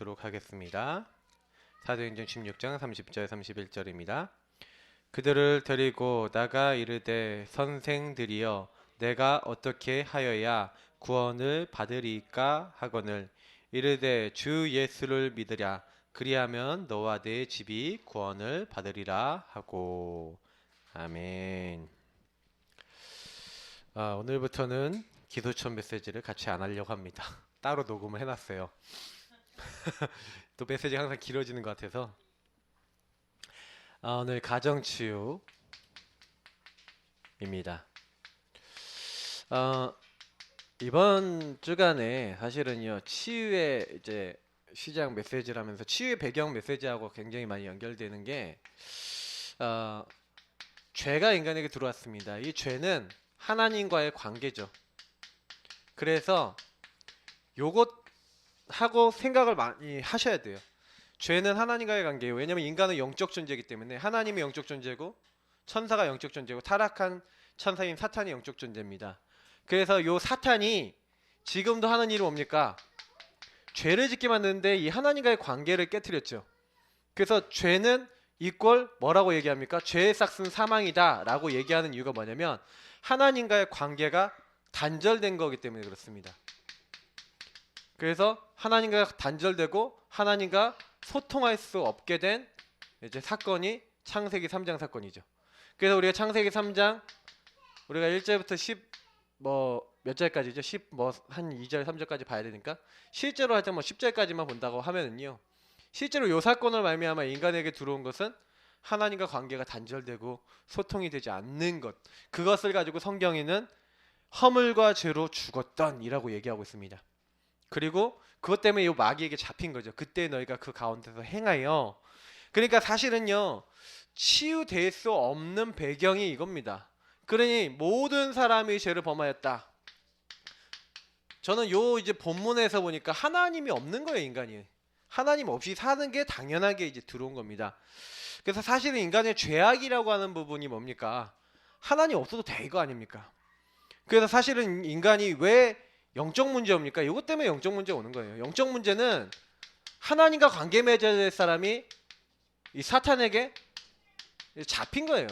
읽도록 하겠습니다. 사도행전 16장 30절 31절입니다. 그들을 데리고 나가 이르되 선생들이여 내가 어떻게 하여야 구원을 받으리까 하거늘 이르되 주 예수를 믿으랴 그리하면 너와 네 집이 구원을 받으리라 하고. 아멘. 오늘부터는 기도천 메시지를 같이 안 하려고 합니다. 따로 녹음을 해놨어요. 또 메시지가 항상 길어지는 것 같아서. 오늘 가정치유입니다. 이번 주간에 사실은요 치유의 이제 시작 메시지를 하면서 치유의 배경 메시지하고 굉장히 많이 연결되는 게 죄가 인간에게 들어왔습니다. 이 죄는 하나님과의 관계죠. 그래서 요것하고 생각을 많이 하셔야 돼요. 죄는 하나님과의 관계예요. 왜냐하면 인간은 영적 존재이기 때문에 하나님이 영적 존재고 천사가 영적 존재고 타락한 천사인 사탄이 영적 존재입니다. 그래서 요 사탄이 지금도 하는 일은 뭡니까? 죄를 짓게 만드는데 이 하나님과의 관계를 깨뜨렸죠. 그래서 죄는 이꼴 뭐라고 얘기합니까? 죄의 싹은 사망이다 라고 얘기하는 이유가 뭐냐면 하나님과의 관계가 단절된 거기 때문에 그렇습니다. 그래서 하나님과 단절되고 하나님과 소통할 수 없게 된 이제 사건이 창세기 3장 사건이죠. 그래서 우리가 창세기 3장 우리가 1절부터 10 몇 절까지죠? 10 한 2절 3절까지 봐야 되니까 실제로 할 때 10절까지만 본다고 하면은요. 실제로 이 사건을 말미암아 인간에게 들어온 것은 하나님과 관계가 단절되고 소통이 되지 않는 것. 그것을 가지고 성경에는 허물과 죄로 죽었던이라고 얘기하고 있습니다. 그리고 그것 때문에 이 마귀에게 잡힌 거죠. 그때 너희가 그 가운데서 행하여. 그러니까 사실은요 치유될 수 없는 배경이 이겁니다. 그러니 모든 사람이 죄를 범하였다. 저는 요 이제 본문에서 보니까 하나님이 없는 거예요. 인간이 하나님 없이 사는 게 당연하게 이제 들어온 겁니다. 그래서 사실은 인간의 죄악이라고 하는 부분이 뭡니까? 하나님 없어도 되고 아닙니까? 그래서 사실은 인간이 왜 영적 문제 옵니까? 이것 때문에 영적 문제 오는 거예요. 영적 문제는 하나님과 관계 맺어야 될 사람이 이 사탄에게 잡힌 거예요.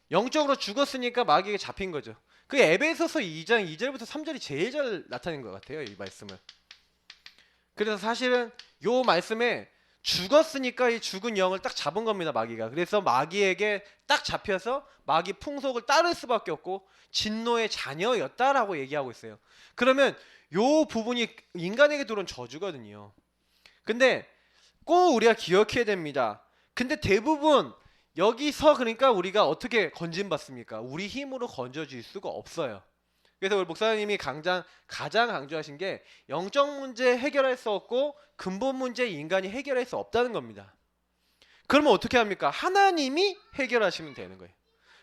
영적으로 죽었으니까 마귀에게 잡힌 거죠. 그 에베소서 2장 2절부터 3절이 제일 잘 나타낸 것 같아요. 이 말씀을. 그래서 사실은 요 말씀에 죽었으니까 이 죽은 영을 딱 잡은 겁니다. 마귀가. 그래서 마귀에게 딱 잡혀서 마귀 풍속을 따를 수밖에 없고 진노의 자녀였다라고 얘기하고 있어요. 그러면 요 부분이 인간에게 들어온 저주거든요. 근데 꼭 우리가 기억해야 됩니다. 근데 대부분 여기서 그러니까 우리가 어떻게 건진받습니까? 우리 힘으로 건져질 수가 없어요. 그래서 우리 목사님이 가장 강조하신 게 영적 문제 해결할 수 없고 근본 문제 인간이 해결할 수 없다는 겁니다. 그러면 어떻게 합니까? 하나님이 해결하시면 되는 거예요.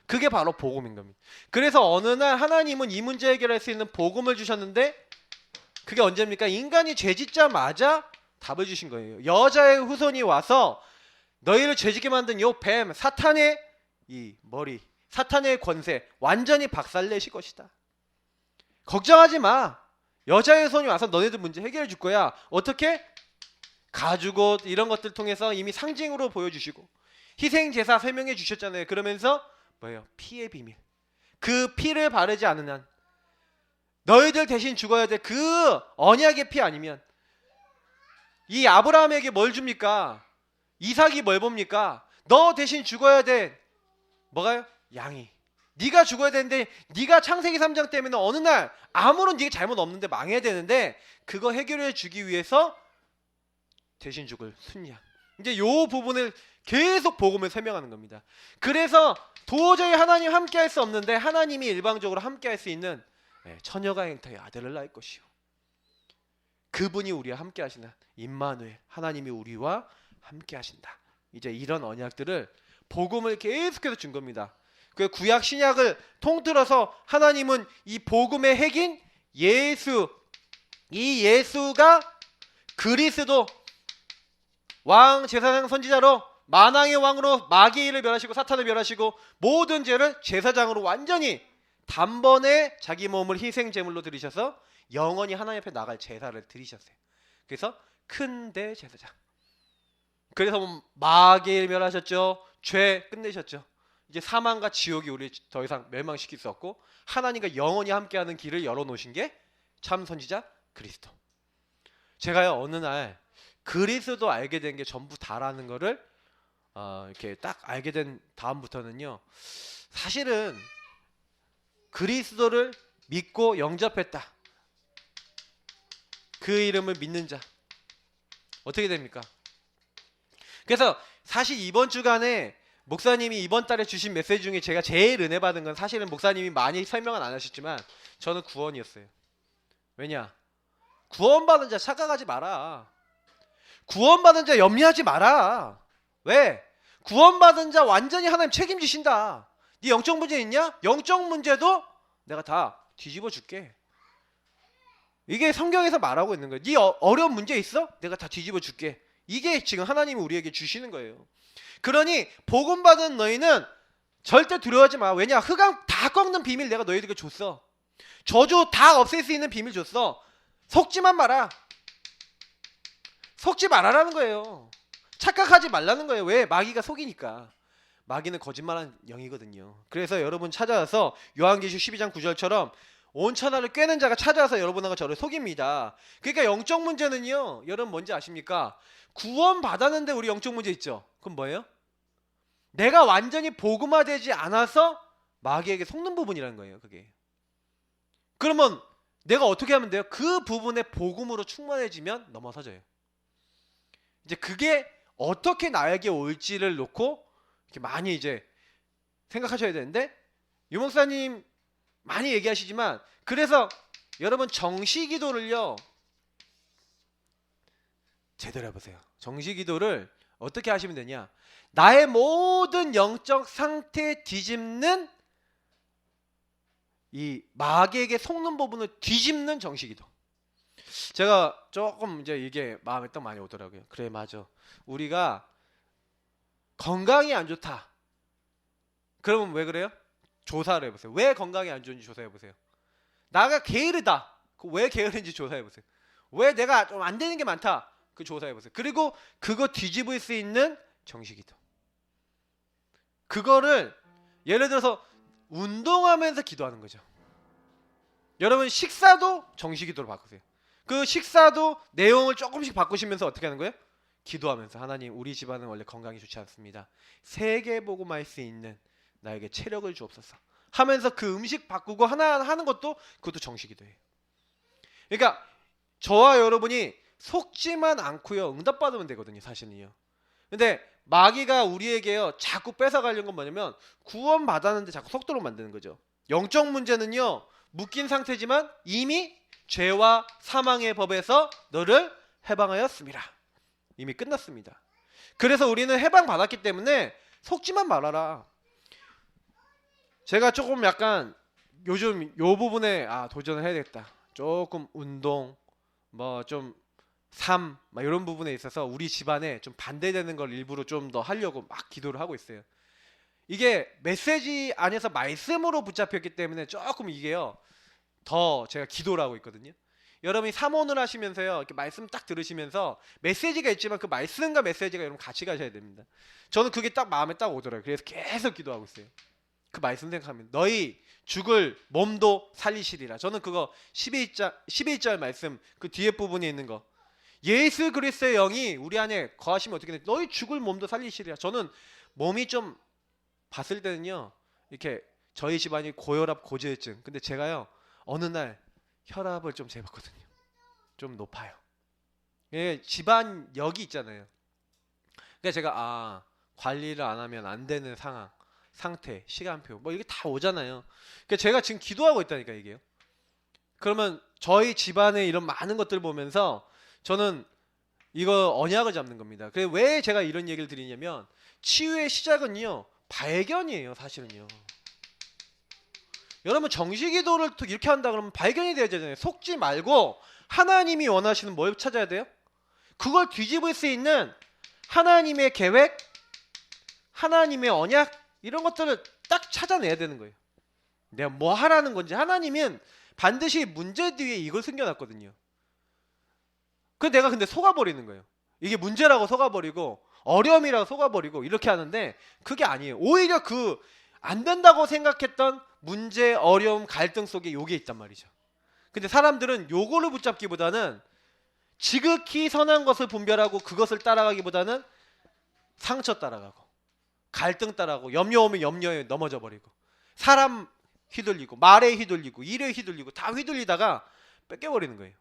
그게 바로 복음인 겁니다. 그래서 어느 날 하나님은 이 문제 해결할 수 있는 복음을 주셨는데 그게 언제입니까? 인간이 죄짓자마자 답을 주신 거예요. 여자의 후손이 와서 너희를 죄짓게 만든 요 뱀 사탄의 이 머리 사탄의 권세 완전히 박살내실 것이다. 걱정하지 마. 여자의 손이 와서 너네들 문제 해결해 줄 거야. 어떻게? 가죽옷 이런 것들 통해서 이미 상징으로 보여주시고 희생제사 설명해 주셨잖아요. 그러면서 뭐예요? 피의 비밀. 그 피를 바르지 않는 한 너희들 대신 죽어야 돼. 그 언약의 피 아니면 이 아브라함에게 뭘 줍니까? 이삭이 뭘 봅니까? 너 대신 죽어야 돼. 뭐가요? 양이. 네가 죽어야 되는데 네가 창세기 3장 때문에 어느 날 아무런 네가 잘못 없는데 망해야 되는데 그거 해결해 주기 위해서 대신 죽을 순양. 이제 요 부분을 계속 복음을 설명하는 겁니다. 그래서 도저히 하나님 함께 할 수 없는데 하나님이 일방적으로 함께 할 수 있는 처녀가 행타의 아들을 낳을 것이요. 그분이 우리와 함께 하시는 임마누엘 하나님이 우리와 함께 하신다. 이제 이런 언약들을 복음을 계속해서 준 겁니다. 그 구약 신약을 통틀어서 하나님은 이 복음의 핵인 예수 이 예수가 그리스도 왕 제사장 선지자로 만왕의 왕으로 마귀를 멸하시고 사탄을 멸하시고 모든 죄를 제사장으로 완전히 단번에 자기 몸을 희생 제물로 드리셔서 영원히 하나님 앞에 나갈 제사를 드리셨어요. 그래서 큰 대제사장. 그래서 마귀를 멸하셨죠. 죄 끝내셨죠. 이제 사망과 지옥이 우리 더 이상 멸망시킬 수 없고 하나님과 영원히 함께하는 길을 열어놓으신 게 참 선지자 그리스도. 제가요 어느 날 그리스도 알게 된 게 전부 다라는 거를 이렇게 딱 알게 된 다음부터는요, 사실은 그리스도를 믿고 영접했다, 그 이름을 믿는 자 어떻게 됩니까? 그래서 사실 이번 주간에 목사님이 이번 달에 주신 메시지 중에 제가 제일 은혜 받은 건, 사실은 목사님이 많이 설명은 안 하셨지만 저는 구원이었어요. 왜냐? 구원받은 자 착각하지 마라. 구원받은 자 염려하지 마라. 왜? 구원받은 자 완전히 하나님 책임지신다. 네 영적 문제 있냐? 영적 문제도 내가 다 뒤집어 줄게. 이게 성경에서 말하고 있는 거예요. 네 어려운 문제 있어? 내가 다 뒤집어 줄게. 이게 지금 하나님이 우리에게 주시는 거예요. 그러니 복음 받은 너희는 절대 두려워하지 마. 왜냐? 흑암 다 꺾는 비밀 내가 너희들에게 줬어. 저주 다 없앨 수 있는 비밀 줬어. 속지만 마라. 속지 말아라는 거예요. 착각하지 말라는 거예요. 왜? 마귀가 속이니까. 마귀는 거짓말하는 영이거든요. 그래서 여러분 찾아와서 요한계시록 12장 9절처럼 온 천하를 꿰는 자가 찾아와서 여러분하고 저를 속입니다. 그러니까 영적 문제는요, 여러분 뭔지 아십니까? 구원 받았는데 우리 영적 문제 있죠. 그럼 뭐예요? 내가 완전히 복음화되지 않아서 마귀에게 속는 부분이라는 거예요. 그게. 그러면 내가 어떻게 하면 돼요? 그 부분에 복음으로 충만해지면 넘어서져요. 이제 그게 어떻게 나에게 올지를 놓고 이렇게 많이 이제 생각하셔야 되는데, 유 목사님 많이 얘기하시지만, 그래서 여러분 정시기도를요 제대로 해보세요. 정시기도를 어떻게 하시면 되냐? 나의 모든 영적 상태 뒤집는, 이 마귀에게 속는 부분을 뒤집는 정시기도. 제가 조금 이제 이게 마음에 딱 많이 오더라고요. 그래, 맞아. 우리가 건강이 안 좋다. 그러면 왜 그래요? 조사를 해보세요. 왜 건강이 안 좋은지 조사해보세요. 나가 게으르다. 왜 게으른지 조사해보세요. 왜 내가 좀 안 되는 게 많다. 그 조사해보세요. 그리고 그거 뒤집을 수 있는 정시기도. 그거를 예를 들어서 운동하면서 기도하는 거죠. 여러분 식사도 정시기도로 바꾸세요. 그 식사도 내용을 조금씩 바꾸시면서 어떻게 하는 거예요? 기도하면서, 하나님 우리 집안은 원래 건강이 좋지 않습니다. 세계복음할 수 있는 나에게 체력을 주옵소서 하면서 그 음식 바꾸고 하나 하는 것도, 그것도 정시기도예요. 그러니까 저와 여러분이 속지만 않고요 응답받으면 되거든요, 사실은요. 근데 마귀가 우리에게요 자꾸 뺏어가려는 건 뭐냐면, 구원 받았는데 자꾸 속도로 만드는 거죠. 영적 문제는요 묶인 상태지만 이미 죄와 사망의 법에서 너를 해방하였습니다. 이미 끝났습니다. 그래서 우리는 해방 받았기 때문에 속지만 말아라. 제가 조금 약간 요즘 요 부분에 도전을 해야 되겠다. 조금 운동, 뭐 좀 삶, 막 이런 부분에 있어서 우리 집안에 좀 반대되는 걸 일부러 좀 더 하려고 막 기도를 하고 있어요. 이게 메시지 안에서 말씀으로 붙잡혔기 때문에 조금 이게요 더 제가 기도를 하고 있거든요. 여러분이 사모를 하시면서요 이렇게 말씀 딱 들으시면서 메시지가 있지만 그 말씀과 메시지가 여러분 같이 가셔야 됩니다. 저는 그게 딱 마음에 딱 오더라고요. 그래서 계속 기도하고 있어요. 그 말씀 생각하면 너희 죽을 몸도 살리시리라. 저는 그거 11절 말씀 그 뒤에 부분에 있는 거, 예수 그리스도의 영이 우리 안에 거하시면 어떻게 돼? 너희 죽을 몸도 살리시리라. 저는 몸이 좀 봤을 때는요 이렇게 저희 집안이 고혈압 고지혈증, 근데 제가요 어느 날 혈압을 좀 재봤거든요. 좀 높아요. 예, 집안력이 있잖아요. 그러니까 제가 관리를 안 하면 안 되는 상황, 상태, 시간표 뭐 이게 다 오잖아요. 그러니까 제가 지금 기도하고 있다니까 이게요. 그러면 저희 집안의 이런 많은 것들을 보면서 저는 이거 언약을 잡는 겁니다. 그래서 왜 제가 이런 얘기를 드리냐면, 치유의 시작은요 발견이에요, 사실은요. 여러분 정시기도를 이렇게 한다 그러면 발견이 돼야 되잖아요. 속지 말고 하나님이 원하시는 뭘 찾아야 돼요? 그걸 뒤집을 수 있는 하나님의 계획, 하나님의 언약, 이런 것들을 딱 찾아내야 되는 거예요. 내가 뭐 하라는 건지. 하나님은 반드시 문제 뒤에 이걸 숨겨놨거든요. 내가 근데 속아버리는 거예요. 이게 문제라고 속아버리고 어려움이라고 속아버리고 이렇게 하는데 그게 아니에요. 오히려 그 안 된다고 생각했던 문제, 어려움, 갈등 속에 요게 있단 말이죠. 근데 사람들은 요거를 붙잡기보다는 지극히 선한 것을 분별하고 그것을 따라가기보다는 상처 따라가고 갈등 따라가고 염려 오면 염려에 넘어져 버리고 사람 휘둘리고 말에 휘둘리고 일에 휘둘리고 다 휘둘리다가 뺏겨버리는 거예요.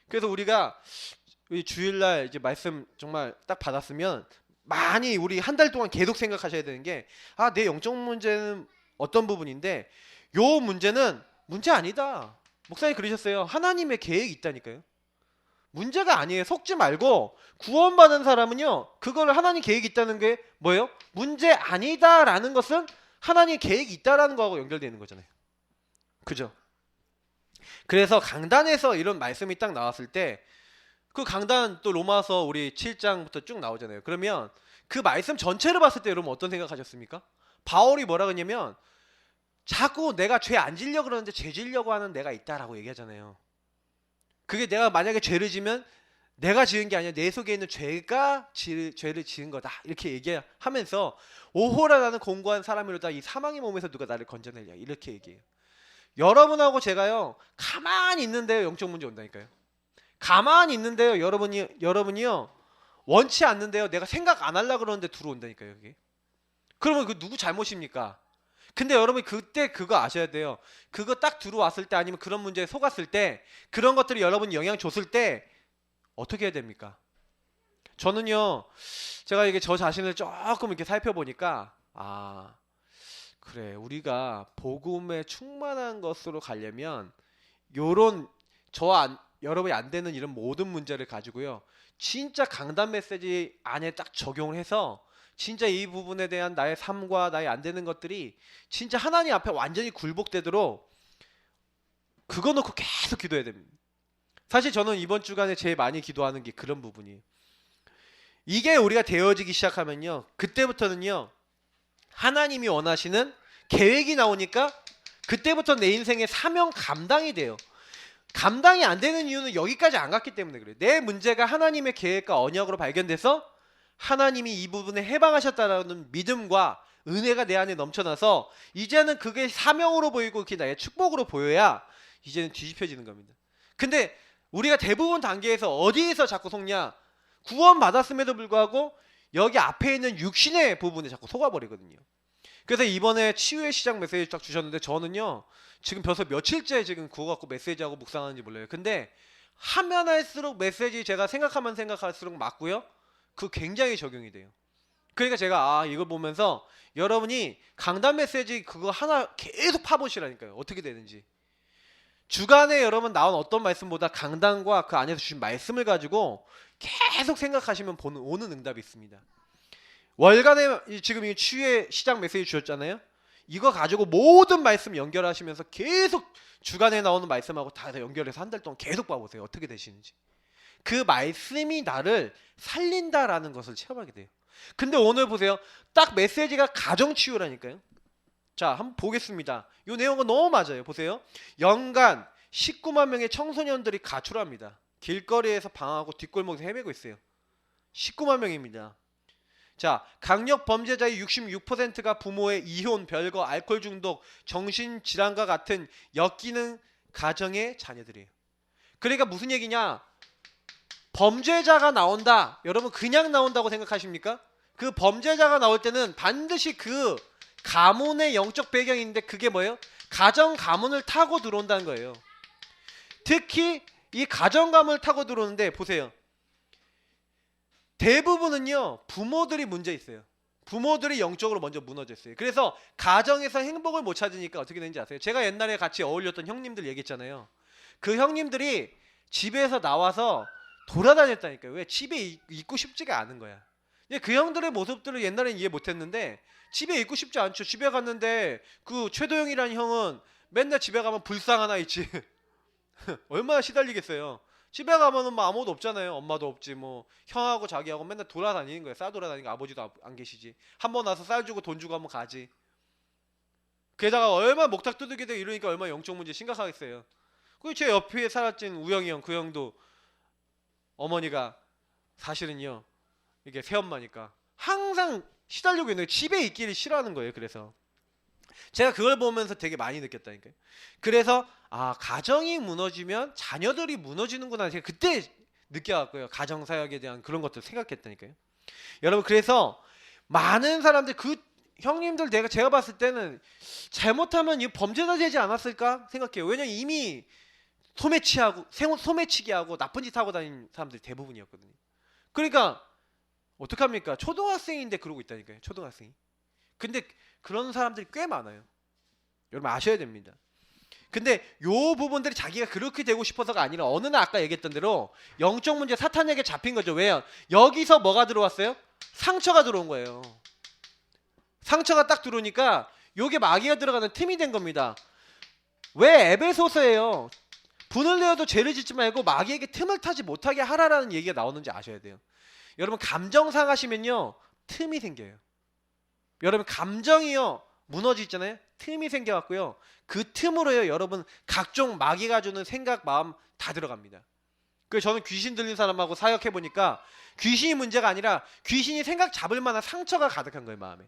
그래서 우리가 주일날 이제 말씀 정말 딱 받았으면 많이 우리 한 달 동안 계속 생각하셔야 되는 게 내 영적 문제는 어떤 부분인데 요 문제는 문제 아니다. 목사님 그러셨어요. 하나님의 계획이 있다니까요. 문제가 아니에요. 속지 말고 구원받은 사람은요. 그걸 하나님 계획이 있다는 게 뭐예요? 문제 아니다라는 것은 하나님 계획이 있다라는 거하고 연결되는 거잖아요. 그죠? 그래서 강단에서 이런 말씀이 딱 나왔을 때 그 강단 또 로마서 우리 7장부터 쭉 나오잖아요. 그러면 그 말씀 전체를 봤을 때 여러분 어떤 생각하셨습니까? 바울이 뭐라 그러냐면 자꾸 내가 죄 안 지려고 그러는데 죄 지려고 하는 내가 있다라고 얘기하잖아요. 그게 내가 만약에 죄를 지면 내가 지은 게 아니라 내 속에 있는 죄가 죄를 지은 거다 이렇게 얘기하면서 오호라 나는 공고한 사람이로다 이 사망의 몸에서 누가 나를 건져내랴 이렇게 얘기해요. 여러분하고 제가요 가만히 있는데요 영적 문제 온다니까요. 가만히 있는데요 여러분이요 원치 않는데요 내가 생각 안 하려고 그러는데 들어온다니까요 여기. 그러면 그 누구 잘못입니까? 근데 여러분이 그때 그거 아셔야 돼요. 그거 딱 들어왔을 때 아니면 그런 문제에 속았을 때 그런 것들이 여러분이 영향 줬을 때 어떻게 해야 됩니까? 저는요 제가 이게 저 자신을 조금 이렇게 살펴보니까 그래 우리가 복음에 충만한 것으로 가려면 요런 여러분이 안 되는 이런 모든 문제를 가지고요 진짜 강단 메시지 안에 딱 적용을 해서 진짜 이 부분에 대한 나의 삶과 나의 안 되는 것들이 진짜 하나님 앞에 완전히 굴복되도록 그거 놓고 계속 기도해야 됩니다. 사실 저는 이번 주간에 제일 많이 기도하는 게 그런 부분이에요. 이게 우리가 되어지기 시작하면요 그때부터는요 하나님이 원하시는 계획이 나오니까 그때부터 내 인생의 사명 감당이 돼요. 감당이 안 되는 이유는 여기까지 안 갔기 때문에 그래요. 내 문제가 하나님의 계획과 언약으로 발견돼서 하나님이 이 부분에 해방하셨다는 믿음과 은혜가 내 안에 넘쳐나서 이제는 그게 사명으로 보이고 그게 나의 축복으로 보여야 이제는 뒤집혀지는 겁니다. 근데 우리가 대부분 단계에서 어디에서 자꾸 속냐? 구원 받았음에도 불구하고 여기 앞에 있는 육신의 부분에 자꾸 속아버리거든요. 그래서 이번에 치유의 시작 메시지 딱 주셨는데 저는요 지금 벌써 며칠째 지금 그거 갖고 메시지하고 묵상하는지 몰라요. 근데 하면 할수록 메시지 제가 생각하면 생각할수록 맞고요. 그 굉장히 적용이 돼요. 그러니까 제가 이걸 보면서 여러분이 강단 메시지 그거 하나 계속 파보시라니까요. 어떻게 되는지. 주간에 여러분 나온 어떤 말씀보다 강단과 그 안에서 주신 말씀을 가지고 계속 생각하시면 오는 응답이 있습니다. 월간에 지금 이 치유의 시작 메시지 주셨잖아요. 이거 가지고 모든 말씀 연결하시면서 계속 주간에 나오는 말씀하고 다 연결해서 한 달 동안 계속 봐보세요. 어떻게 되시는지. 그 말씀이 나를 살린다라는 것을 체험하게 돼요. 근데 오늘 보세요. 딱 메시지가 가정치유라니까요. 자, 한번 보겠습니다. 이 내용은 너무 맞아요. 보세요. 연간 19만 명의 청소년들이 가출합니다. 길거리에서 방황하고 뒷골목에서 헤매고 있어요. 19만 명입니다. 자, 강력 범죄자의 66%가 부모의 이혼, 별거, 알코올 중독, 정신질환과 같은 엮이는 가정의 자녀들이에요. 그러니까 무슨 얘기냐? 범죄자가 나온다. 여러분 그냥 나온다고 생각하십니까? 그 범죄자가 나올 때는 반드시 그 가문의 영적 배경인데 그게 뭐예요? 가정 가문을 타고 들어온다는 거예요. 특히 이 가정 가문을 타고 들어오는데 보세요. 대부분은요 부모들이 문제 있어요. 부모들이 영적으로 먼저 무너져 있어요. 그래서 가정에서 행복을 못 찾으니까 어떻게 되는지 아세요? 제가 옛날에 같이 어울렸던 형님들 얘기했잖아요. 그 형님들이 집에서 나와서 돌아다녔다니까요. 왜? 집에 있고 싶지가 않은 거야. 그 형들의 모습들을 옛날엔 이해 못했는데 집에 있고 싶지 않죠. 집에 갔는데 그 최도영이라는 형은 맨날 집에 가면 불상 하나 있지. 얼마나 시달리겠어요. 집에 가면은 뭐 아무도 없잖아요. 엄마도 없지 뭐 형하고 자기하고 맨날 돌아다니는 거예요. 쌀 돌아다니고 아버지도 안 계시지. 한 번 와서 쌀 주고 돈 주고 한번 가지. 게다가 얼마나 목탁 두들기도 이러니까 얼마나 영적 문제 심각하겠어요. 그 제 옆에 살았진 우영이 형, 그 형도 어머니가 사실은요 이게 새엄마니까 항상 시달리고 있는 거예요. 집에 있기를 싫어하는 거예요. 그래서 제가 그걸 보면서 되게 많이 느꼈다니까요. 그래서 아, 가정이 무너지면 자녀들이 무너지는구나 제가 그때 느껴갖고요. 가정사역에 대한 그런 것들 생각했다니까요. 여러분, 그래서 많은 사람들 그 형님들 제가 봤을 때는 잘못하면 이 범죄자 되지 않았을까 생각해요. 왜냐면 이미 소매치기 하고 나쁜 짓 하고 다니는 사람들이 대부분이었거든요. 그러니까 어떡합니까? 초등학생인데 그러고 있다니까요. 초등학생이. 근데 그런 사람들이 꽤 많아요. 여러분 아셔야 됩니다. 근데 요 부분들이 자기가 그렇게 되고 싶어서가 아니라 어느 날 아까 얘기했던 대로 영적 문제 사탄에게 잡힌 거죠. 왜요? 여기서 뭐가 들어왔어요? 상처가 들어온 거예요. 상처가 딱 들어오니까 요게 마귀가 들어가는 틈이 된 겁니다. 왜 에베소서예요? 분을 내어도 죄를 짓지 말고 마귀에게 틈을 타지 못하게 하라라는 얘기가 나오는지 아셔야 돼요. 여러분 감정 상하시면요 틈이 생겨요. 여러분 감정이요 무너지잖아요. 틈이 생겨갖고요 그 틈으로요 여러분 각종 마귀가 주는 생각 마음 다 들어갑니다. 그래서 저는 귀신 들린 사람하고 사역해 보니까 귀신이 문제가 아니라 귀신이 생각 잡을 만한 상처가 가득한 거예요. 마음에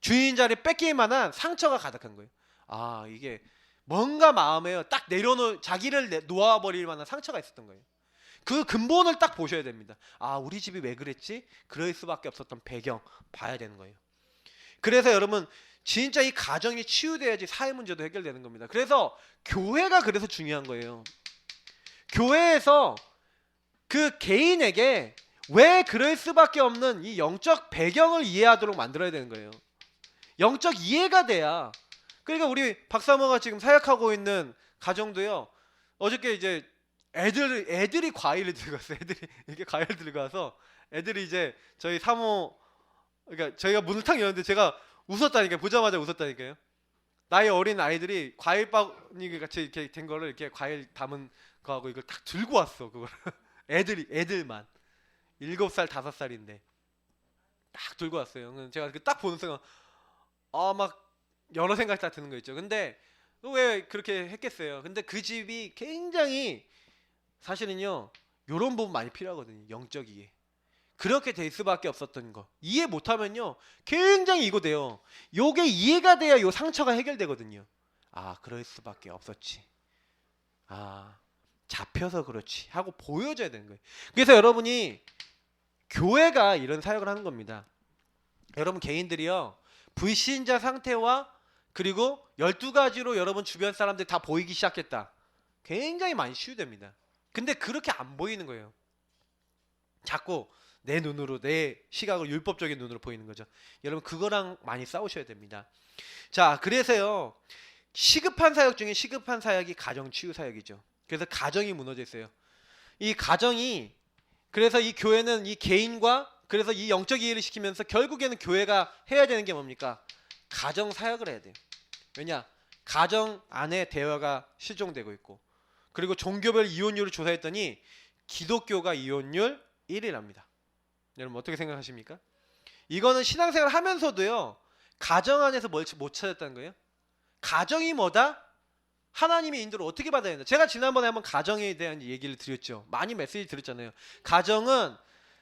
주인 자리 뺏길 만한 상처가 가득한 거예요. 아, 이게 뭔가 마음에 딱 자기를 놓아버릴 만한 상처가 있었던 거예요. 그 근본을 딱 보셔야 됩니다. 아, 우리 집이 왜 그랬지? 그럴 수밖에 없었던 배경 봐야 되는 거예요. 그래서 여러분 진짜 이 가정이 치유돼야지 사회 문제도 해결되는 겁니다. 그래서 교회가 그래서 중요한 거예요. 교회에서 그 개인에게 왜 그럴 수밖에 없는 이 영적 배경을 이해하도록 만들어야 되는 거예요. 영적 이해가 돼야. 그러니까 우리 박사모가 지금 사역하고 있는 가정도요. 어저께 이제 애들이 과일을 들고 왔어요. 애들이 이렇게 과일을 들고 와서 애들이 이제 저희 사모, 그러니까 저희가 문을 탁 열었는데 제가 웃었다니까요. 보자마자 웃었다니까요. 나이 어린 아이들이 과일 바구니 같이 이렇게 된 거를 이렇게 과일 담은 거하고 이걸 딱 들고 왔어. 그걸 애들만 7살 5살인데 딱 들고 왔어요. 제가 딱 보는 순간 막 여러 생각이 다 드는 거 있죠. 근데 왜 그렇게 했겠어요. 근데 그 집이 굉장히 사실은요 요런 부분 많이 필요하거든요. 영적 이해. 그렇게 될 수밖에 없었던 거 이해 못하면요 굉장히 이거 돼요. 요게 이해가 돼야 요 상처가 해결되거든요. 아, 그럴 수밖에 없었지. 아, 잡혀서 그렇지 하고 보여줘야 되는 거예요. 그래서 여러분이 교회가 이런 사역을 하는 겁니다. 여러분 개인들이요 불신자 상태와 그리고 12가지로 여러분 주변 사람들 다 보이기 시작했다. 굉장히 많이 치유됩니다. 근데 그렇게 안 보이는 거예요. 자꾸 내 눈으로 내 시각을 율법적인 눈으로 보이는 거죠. 여러분 그거랑 많이 싸우셔야 됩니다. 자, 그래서요 시급한 사역 중에 시급한 사역이 가정 치유 사역이죠. 그래서 가정이 무너져 있어요. 이 가정이 그래서 이 교회는 이 개인과 그래서 이 영적 이해를 시키면서 결국에는 교회가 해야 되는 게 뭡니까? 가정 사역을 해야 돼요. 왜냐? 가정 안에 대화가 실종되고 있고 그리고 종교별 이혼율을 조사했더니 기독교가 이혼율 1위랍니다. 여러분 어떻게 생각하십니까? 이거는 신앙생활 하면서도요 가정 안에서 뭘 못 찾았다는 거예요. 가정이 뭐다? 하나님의 인도를 어떻게 받아야 된다. 제가 지난번에 한번 가정에 대한 얘기를 드렸죠. 많이 메시지 드렸잖아요. 가정은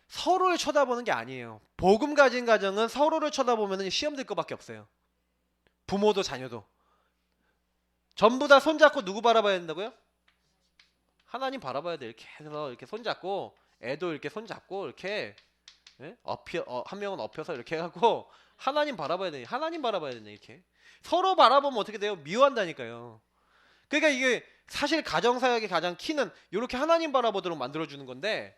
서로를 쳐다보는 게 아니에요. 복음 가진 가정은 서로를 쳐다보면 시험 들 것밖에 없어요. 부모도 자녀도 전부 다 손잡고 누구 바라봐야 된다고요? 하나님 바라봐야 돼. 이렇게 해서 이렇게 손잡고 애도 이렇게 손잡고 이렇게 한 명은 엎혀서 이렇게 해갖고 하나님 바라봐야 돼. 하나님 바라봐야 되네. 이렇게 서로 바라보면 어떻게 돼요? 미워한다니까요. 그러니까 이게 사실 가정사역의 가장 키는 이렇게 하나님 바라보도록 만들어주는 건데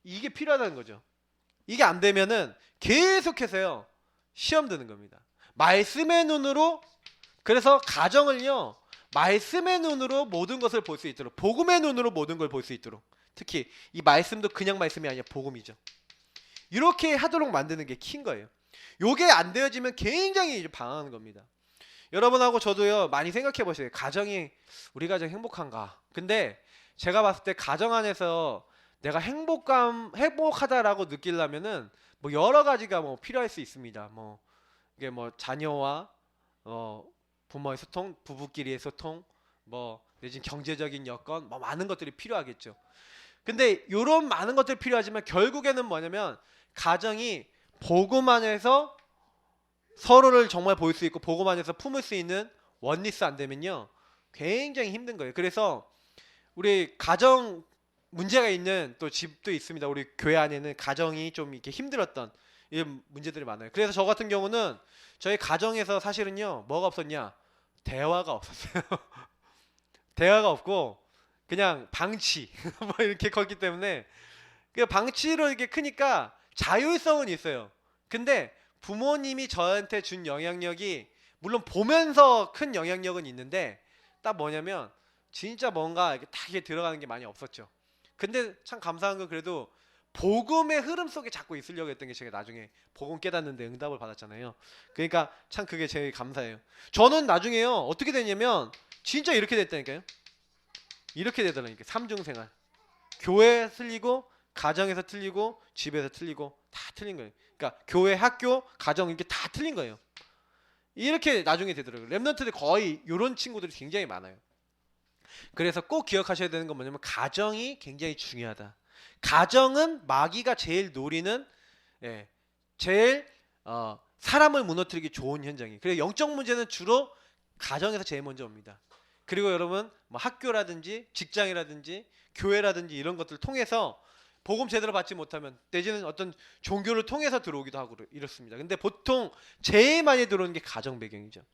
이게 필요하다는 거죠. 이게 안 되면은 계속해서요 시험 드는 겁니다. 말씀의 눈으로. 그래서 가정을요 말씀의 눈으로 모든 것을 볼 수 있도록 복음의 눈으로 모든 걸 볼 수 있도록 특히 이 말씀도 그냥 말씀이 아니라 복음이죠. 이렇게 하도록 만드는 게 키인 거예요. 요게 안 되어지면 굉장히 방황하는 겁니다. 여러분하고 저도요 많이 생각해 보세요. 우리 가정 행복한가? 근데 제가 봤을 때 가정 안에서 내가 행복하다라고 느끼려면은 뭐 여러 가지가 뭐 필요할 수 있습니다. 이게 자녀와 부모의 소통, 부부끼리의 소통, 뭐 내지는 경제적인 여건, 뭐 많은 것들이 필요하겠죠. 근데 이런 많은 것들이 필요하지만 결국에는 뭐냐면 가정이 복음 안에서 서로를 정말 볼 수 있고 복음 안에서 품을 수 있는 원리스 안 되면요 굉장히 힘든 거예요. 그래서 우리 가정 문제가 있는 또 집도 있습니다. 우리 교회 안에는 가정이 좀 이렇게 힘들었던 이런 문제들이 많아요. 그래서 저 같은 경우는 저희 가정에서 사실은요 뭐가 없었냐, 대화가 없었어요. 대화가 없고 그냥 방치 뭐 이렇게 컸기 때문에 그 방치로 이렇게 크니까 자율성은 있어요. 근데 부모님이 저한테 준 영향력이 물론 보면서 큰 영향력은 있는데 딱 뭐냐면 진짜 뭔가 이렇게 딱 이게 들어가는 게 많이 없었죠. 근데 참 감사한 건 그래도 복음의 흐름 속에 자꾸 있으려고 했던 게 제가 나중에 복음 깨닫는데 응답을 받았잖아요. 그러니까 참 그게 제일 감사해요. 저는 나중에요 어떻게 됐냐면 진짜 이렇게 됐다니까요. 이렇게 되더라니까. 삼중생활. 교회 틀리고 가정에서 틀리고 집에서 틀리고 다 틀린 거예요. 그러니까 교회, 학교, 가정 이렇게 다 틀린 거예요. 이렇게 나중에 되더라고요. 랩런트들 거의 이런 친구들이 굉장히 많아요. 그래서 꼭 기억하셔야 되는 건 뭐냐면 가정이 굉장히 중요하다. 가정은 마귀가 제일 노리는 제일 사람을 무너뜨리기 좋은 현장이에요. 그래서 영적 문제는 주로 가정에서 제일 먼저 옵니다. 그리고 여러분 뭐 학교라든지 직장이라든지 교회라든지 이런 것들을 통해서 복음 제대로 받지 못하면 내지는 어떤 종교를 통해서 들어오기도 하고 이렇습니다. 근데 보통 제일 많이 들어오는 게 가정 배경이죠.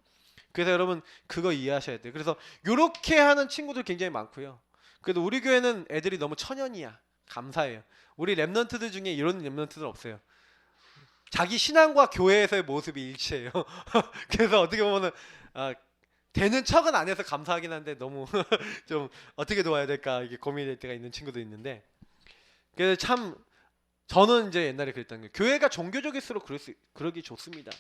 그래서 여러분 그거 이해하셔야 돼요. 그래서 이렇게 하는 친구들 굉장히 많고요. 그래도 우리 교회는 애들이 너무 천연이야. 감사해요. 우리 랩런트들 중에 이런 랩런트들 없어요. 자기 신앙과 교회에서의 모습이 일치해요. 그래서 어떻게 보면은 되는 척은 안 해서 감사하긴 한데 너무 좀 어떻게 도와야 될까 이게 고민될 때가 있는 친구도 있는데 그래서 참 저는 이제 옛날에 그랬던 게 교회가 종교적일수록 그러기 좋습니다.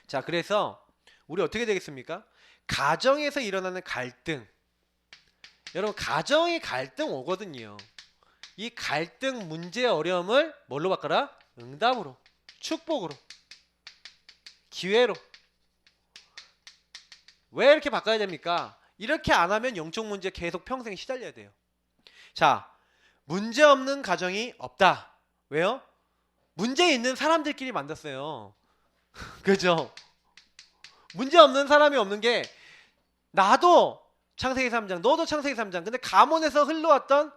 자, 그래서 우리 어떻게 되겠습니까? 가정에서 일어나는 갈등. 여러분 가정이 갈등 오거든요. 이 갈등 문제 어려움을 뭘로 바꿔라? 응답으로, 축복으로, 기회로. 왜 이렇게 바꿔야 됩니까? 이렇게 안 하면 영적 문제 계속 평생 시달려야 돼요. 자, 문제 없는 가정이 없다. 왜요? 문제 있는 사람들끼리 만났어요. 그죠? 문제 없는 사람이 없는 게 나도 창세기 3장, 너도 창세기 3장. 근데 가문에서 흘러왔던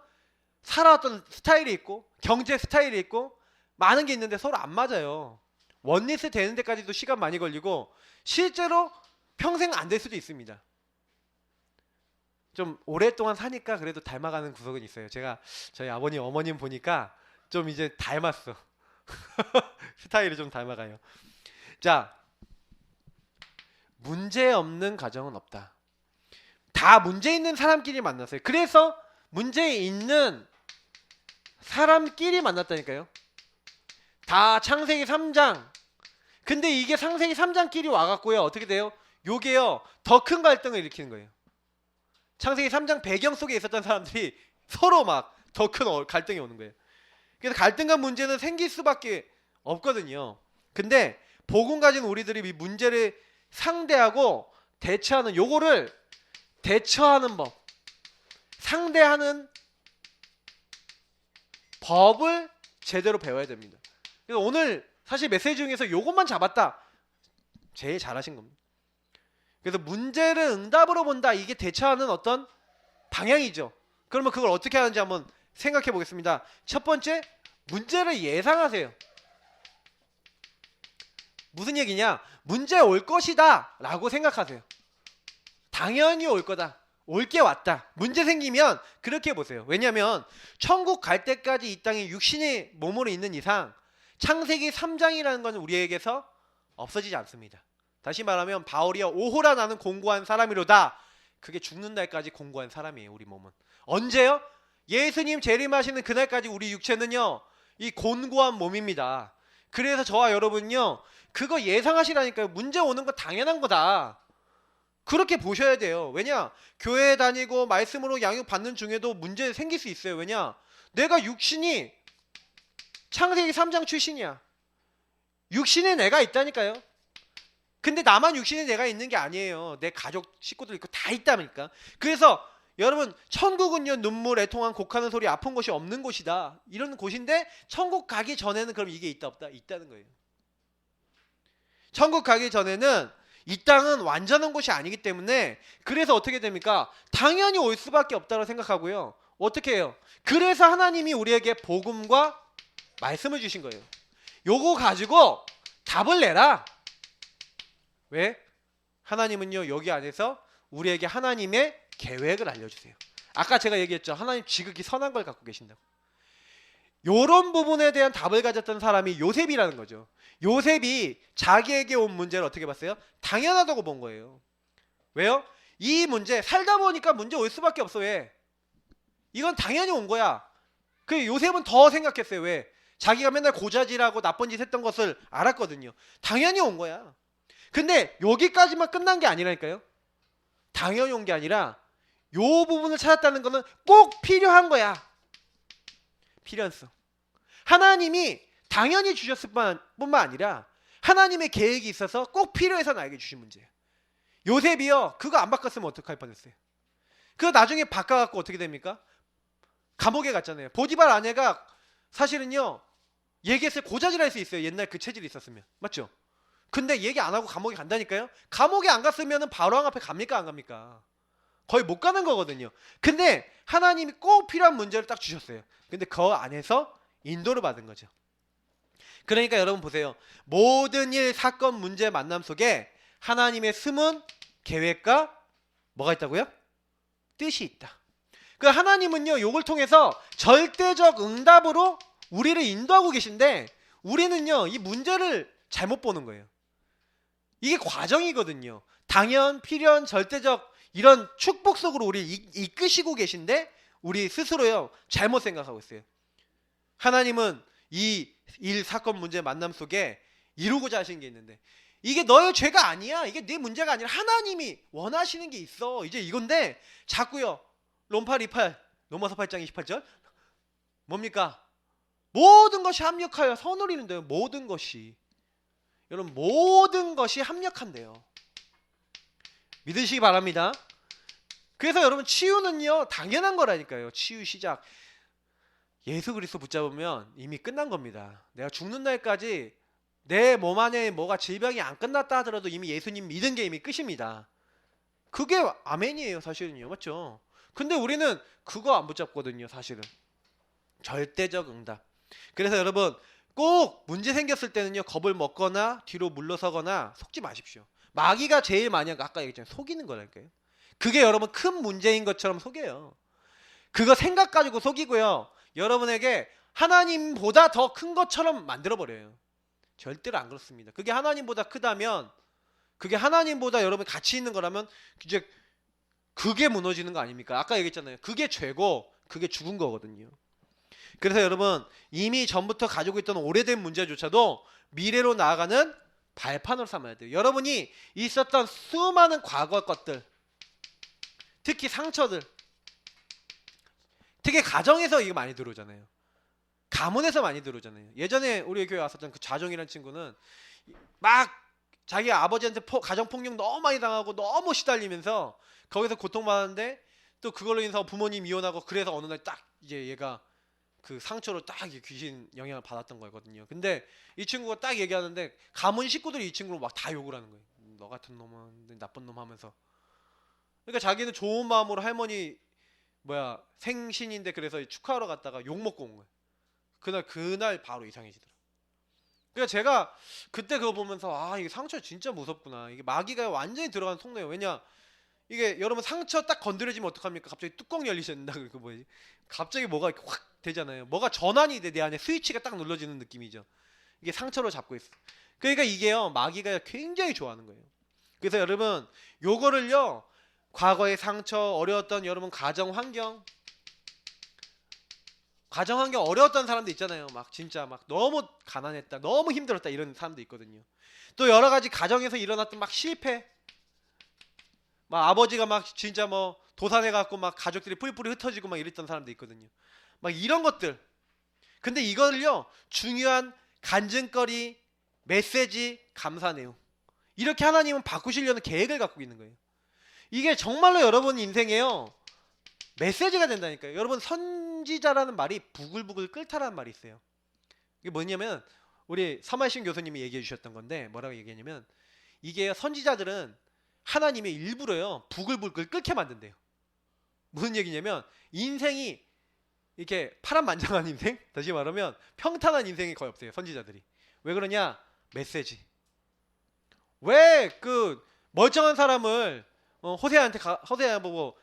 살아왔던 스타일이 있고 경제 스타일이 있고 많은 게 있는데 서로 안 맞아요. 원리스 되는 데까지도 시간 많이 걸리고 실제로 평생 안 될 수도 있습니다. 좀 오랫동안 사니까 그래도 닮아가는 구석은 있어요. 제가 저희 아버님 어머님 보니까 좀 이제 닮았어. 스타일이 좀 닮아가요. 자, 문제 없는 가정은 없다. 다 문제 있는 사람끼리 만났어요. 그래서 문제 있는 사람끼리 만났다니까요. 다 창세기 3장. 근데 이게 창세기 3장끼리 와갖고요. 어떻게 돼요? 요게요. 더 큰 갈등을 일으키는 거예요. 창세기 3장 배경 속에 있었던 사람들이 서로 막 더 큰 갈등이 오는 거예요. 그래서 갈등과 문제는 생길 수밖에 없거든요. 근데 복음 가진 우리들이 이 문제를 상대하고 대처하는 요거를 대처하는 법, 상대하는 법을 제대로 배워야 됩니다. 그래서 오늘 사실 메시지 중에서 요것만 잡았다. 제일 잘하신 겁니다. 그래서 문제를 응답으로 본다. 이게 대처하는 어떤 방향이죠. 그러면 그걸 어떻게 하는지 한번 생각해 보겠습니다. 첫 번째, 문제를 예상하세요. 무슨 얘기냐? 문제 올 것이다 라고 생각하세요. 당연히 올 거다. 올 게 왔다. 문제 생기면 그렇게 보세요. 왜냐하면 천국 갈 때까지 이 땅에 육신의 몸으로 있는 이상 창세기 3장이라는 건 우리에게서 없어지지 않습니다. 다시 말하면 바울이여 오호라 나는 공고한 사람이로다. 그게 죽는 날까지 공고한 사람이에요. 우리 몸은. 언제요? 예수님 재림하시는 그날까지 우리 육체는요 이 곤고한 몸입니다. 그래서 저와 여러분요 그거 예상하시라니까요. 문제 오는 거 당연한 거다. 그렇게 보셔야 돼요. 왜냐? 교회 다니고 말씀으로 양육 받는 중에도 문제 생길 수 있어요. 왜냐? 내가 육신이 창세기 3장 출신이야. 육신에 내가 있다니까요. 근데 나만 육신에 내가 있는 게 아니에요. 내 가족 식구들 있고 다 있다니까. 그래서 여러분 천국은요 눈물 애통한 곡하는 소리 아픈 곳이 없는 곳이다. 이런 곳인데 천국 가기 전에는 그럼 이게 있다 없다? 있다는 거예요. 천국 가기 전에는 이 땅은 완전한 곳이 아니기 때문에 그래서 어떻게 됩니까? 당연히 올 수밖에 없다고 생각하고요. 어떻게 해요? 그래서 하나님이 우리에게 복음과 말씀을 주신 거예요. 요거 가지고 답을 내라. 왜? 하나님은요 여기 안에서 우리에게 하나님의 계획을 알려주세요. 아까 제가 얘기했죠. 하나님 지극히 선한 걸 갖고 계신다고. 요런 부분에 대한 답을 가졌던 사람이 요셉이라는 거죠. 요셉이 자기에게 온 문제를 어떻게 봤어요? 당연하다고 본 거예요. 왜요? 이 문제 살다 보니까 문제 올 수밖에 없어. 왜? 이건 당연히 온 거야. 그 요셉은 더 생각했어요. 왜? 자기가 맨날 고자질하고 나쁜 짓 했던 것을 알았거든요. 당연히 온 거야. 근데 여기까지만 끝난 게 아니라니까요. 당연히 온 게 아니라 요 부분을 찾았다는 거는 꼭 필요한 거야. 필요했어. 하나님이 당연히 주셨을 뿐만 아니라 하나님의 계획이 있어서 꼭 필요해서 나에게 주신 문제예요. 요셉이요 그거 안 바꿨으면 어떡할 뻔했어요. 그거 나중에 바꿔갖고 어떻게 됩니까? 감옥에 갔잖아요. 보디발 아내가 사실은요 얘기했을 때 고자질할 수 있어요. 옛날 그 체질이 있었으면. 맞죠? 근데 얘기 안 하고 감옥에 간다니까요. 감옥에 안 갔으면 바로왕 앞에 갑니까 안 갑니까? 거의 못 가는 거거든요. 근데 하나님이 꼭 필요한 문제를 딱 주셨어요. 근데 그 안에서 인도를 받은 거죠. 그러니까 여러분 보세요. 모든 일, 사건, 문제, 만남 속에 하나님의 숨은 계획과 뭐가 있다고요? 뜻이 있다. 그 하나님은요 이걸 통해서 절대적 응답으로 우리를 인도하고 계신데 우리는요 이 문제를 잘못 보는 거예요. 이게 과정이거든요. 당연, 필연, 절대적 이런 축복 속으로 우리를 이끄시고 계신데 우리 스스로요 잘못 생각하고 있어요. 하나님은 이 일, 사건, 문제, 만남 속에 이루고자 하시는 게 있는데 이게 너의 죄가 아니야. 이게 네 문제가 아니라 하나님이 원하시는 게 있어. 이제 이건데 자꾸요 롬파 28 로마서 8장 28절 뭡니까? 모든 것이 합력하여 선을 이룬대요. 모든 것이. 여러분 모든 것이 합력한대요. 믿으시기 바랍니다. 그래서 여러분 치유는요 당연한 거라니까요. 치유 시작. 예수 그리스도 붙잡으면 이미 끝난 겁니다. 내가 죽는 날까지 내 몸 안에 뭐가 질병이 안 끝났다 하더라도 이미 예수님 믿은 게 이미 끝입니다. 그게 아멘이에요 사실은요. 맞죠? 근데 우리는 그거 안 붙잡거든요 사실은. 절대적 응답. 그래서 여러분 꼭 문제 생겼을 때는요 겁을 먹거나 뒤로 물러서거나 속지 마십시오. 마귀가 제일 많이 아까 얘기했잖아요. 속이는 거라니까요. 그게 여러분 큰 문제인 것처럼 속여요. 그거 생각 가지고 속이고요. 여러분에게 하나님보다 더 큰 것처럼 만들어버려요. 절대로 안 그렇습니다. 그게 하나님보다 크다면 그게 하나님보다 여러분 가치 있는 거라면 이제 그게 무너지는 거 아닙니까? 아까 얘기했잖아요. 그게 죄고 그게 죽은 거거든요. 그래서 여러분 이미 전부터 가지고 있던 오래된 문제조차도 미래로 나아가는 발판으로 삼아야 돼요. 여러분이 있었던 수많은 과거 것들 특히 상처들 특히 가정에서 이거 많이 들어오잖아요. 가문에서 많이 들어오잖아요. 예전에 우리 교회 왔었던 그 좌종이라는 친구는 막 자기 아버지한테 가정폭력 너무 많이 당하고 너무 시달리면서 거기서 고통받았는데 또 그걸로 인해서 부모님 이혼하고 그래서 어느 날 딱 이제 얘가 그 상처로 딱 귀신 영향을 받았던 거거든요. 근데 이 친구가 딱 얘기하는데 가문 식구들이 이 친구를 막 다 욕을 하는 거예요. 너 같은 놈은 나쁜 놈 하면서. 그러니까 자기는 좋은 마음으로 할머니 생신인데 그래서 축하하러 갔다가 욕 먹고 온 거예요. 그날 바로 이상해지더라. 그러니까 제가 그때 그거 보면서 이게 상처 진짜 무섭구나. 이게 마귀가 완전히 들어간 속내요. 왜냐 이게 여러분 상처 딱 건드려지면 어떡합니까? 갑자기 뚜껑 열리신다. 그 뭐지? 갑자기 뭐가 이렇게 확 되잖아요. 뭐가 전환이 돼. 내 안에 스위치가 딱 눌러지는 느낌이죠. 이게 상처로 잡고 있어. 그러니까 이게요 마귀가 굉장히 좋아하는 거예요. 그래서 여러분 요거를요 과거의 상처 어려웠던 여러분 가정 환경 어려웠던 사람도 있잖아요. 막 진짜 막 너무 가난했다 너무 힘들었다 이런 사람도 있거든요. 또 여러 가지 가정에서 일어났던 막 실패 막 아버지가 막 진짜 뭐 도산해갖고 막 가족들이 뿌리뿌리 흩어지고 막 이랬던 사람도 있거든요. 막 이런 것들. 근데 이걸요 중요한 간증거리 메시지 감사 내용 이렇게 하나님은 바꾸시려는 계획을 갖고 있는 거예요. 이게 정말로 여러분 인생에요 메시지가 된다니까요. 여러분 선지자라는 말이 부글부글 끓다라는 말이 있어요. 이게 뭐냐면 우리 서말신 교수님이 얘기해 주셨던 건데 뭐라고 얘기했냐면 이게 선지자들은 하나님이 일부러요 부글부글 끓게 만든대요. 무슨 얘기냐면 인생이 이렇게 파란만장한 인생, 다시 말하면 평탄한 인생이 거의 없어요. 선지자들이. 왜 그러냐? 메시지. 왜 그 멀쩡한 사람을 호세아 보고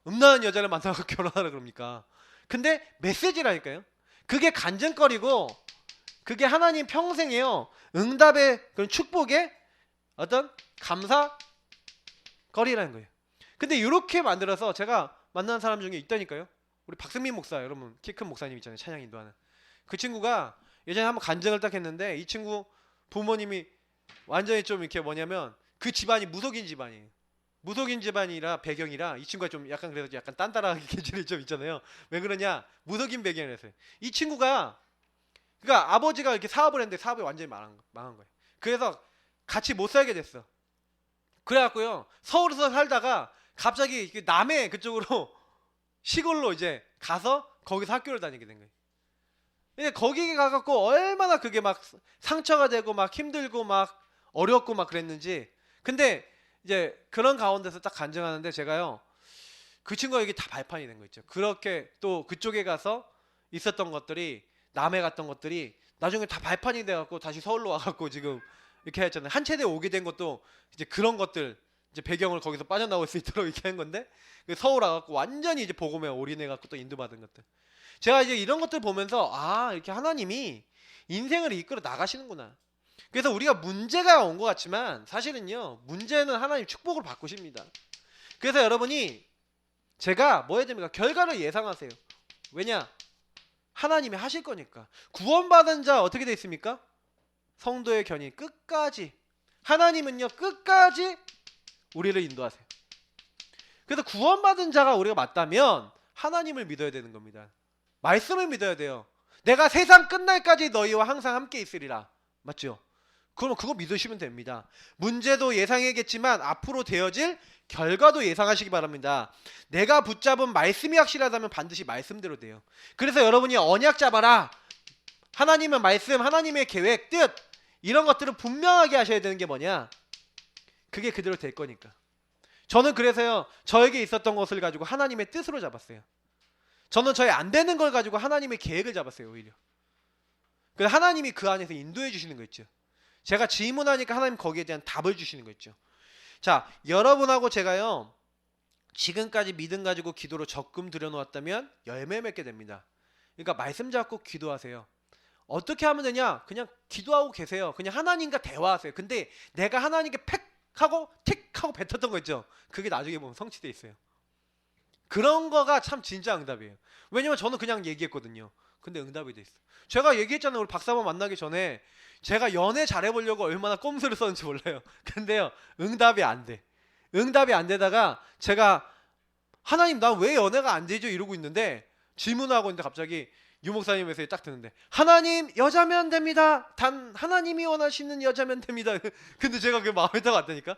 음란한 여자를 만나고 결혼하라 그럽니까? 근데 메시지라니까요. 그게 간증거리고 그게 하나님 평생에요 응답의 그런 축복의 어떤 감사거리라는 거예요. 근데 이렇게 만들어서 제가 만난 사람 중에 있다니까요. 우리 박승민 목사, 여러분 키 큰 목사님 있잖아요. 찬양 인도하는 그 친구가 예전에 한번 간증을 딱 했는데 이 친구 부모님이 완전히 좀 이렇게 뭐냐면 그 집안이 무속인 집안이에요. 무속인 집안이라 배경이라 이 친구가 좀 약간 그래서 약간 딴따라하게 기질이 좀 있잖아요. 왜 그러냐? 무속인 배경이라서요. 이 친구가 그러니까 아버지가 이렇게 사업을 했는데 사업이 완전히 망한 거예요. 그래서 같이 못 살게 됐어. 그래갖고요 서울에서 살다가 갑자기 남해 그쪽으로 시골로 이제 가서 거기서 학교를 다니게 된 거예요. 근데 거기 가갖고 얼마나 그게 막 상처가 되고 막 힘들고 막 어렵고 막 그랬는지. 근데 이제 그런 가운데서 딱 간증하는데 제가요 그 친구가 이게 다 발판이 된 거 있죠. 그렇게 또 그쪽에 가서 있었던 것들이 남해 갔던 것들이 나중에 다 발판이 돼갖고 다시 서울로 와갖고 지금 이렇게 했잖아요. 한 체대 오게 된 것도 이제 그런 것들 이제 배경을 거기서 빠져나올 수 있도록 이렇게 한 건데 서울 와갖고 완전히 이제 복음에 올인해갖고 또 인도받은 것들. 제가 이제 이런 것들 보면서 아 이렇게 하나님이 인생을 이끌어 나가시는구나. 그래서 우리가 문제가 온 것 같지만 사실은요 문제는 하나님 축복을 바꾸십니다. 그래서 여러분이 제가 뭐 해야 됩니까? 결과를 예상하세요. 왜냐? 하나님이 하실 거니까. 구원받은 자 어떻게 돼 있습니까? 성도의 견인 끝까지. 하나님은요 끝까지 우리를 인도하세요. 그래서 구원받은 자가 우리가 맞다면 하나님을 믿어야 되는 겁니다. 말씀을 믿어야 돼요. 내가 세상 끝날까지 너희와 항상 함께 있으리라. 맞죠? 그럼 그거 믿으시면 됩니다. 문제도 예상하겠지만 앞으로 되어질 결과도 예상하시기 바랍니다. 내가 붙잡은 말씀이 확실하다면 반드시 말씀대로 돼요. 그래서 여러분이 언약 잡아라. 하나님의 말씀, 하나님의 계획, 뜻 이런 것들을 분명하게 하셔야 되는 게 뭐냐? 그게 그대로 될 거니까. 저는 그래서요 저에게 있었던 것을 가지고 하나님의 뜻으로 잡았어요. 저는 저의 안 되는 걸 가지고 하나님의 계획을 잡았어요. 오히려 그래서 하나님이 그 안에서 인도해 주시는 거 있죠. 제가 질문하니까 하나님 거기에 대한 답을 주시는 거 있죠. 자, 여러분하고 제가요 지금까지 믿음 가지고 기도로 적금 들여놓았다면 열매 맺게 됩니다. 그러니까 말씀 잡고 기도하세요. 어떻게 하면 되냐? 그냥 기도하고 계세요. 그냥 하나님과 대화하세요. 근데 내가 하나님께 팩하고 틱하고 뱉었던 거 있죠. 그게 나중에 보면 성취돼 있어요. 그런 거가 참 진짜 응답이에요. 왜냐면 저는 그냥 얘기했거든요. 근데 응답이 돼 있어. 제가 얘기했잖아요. 우리 박사모 만나기 전에 제가 연애 잘해보려고 얼마나 꼼수를 썼는지 몰라요. 근데요 응답이 안 돼. 응답이 안 되다가 제가 하나님 나 왜 연애가 안 되죠? 이러고 있는데 질문하고 있는데 갑자기 유목사님 메시지 딱 듣는데 하나님 여자면 됩니다. 단 하나님이 원하시는 여자면 됩니다. 근데 제가 그게 마음에 딱 왔다니까.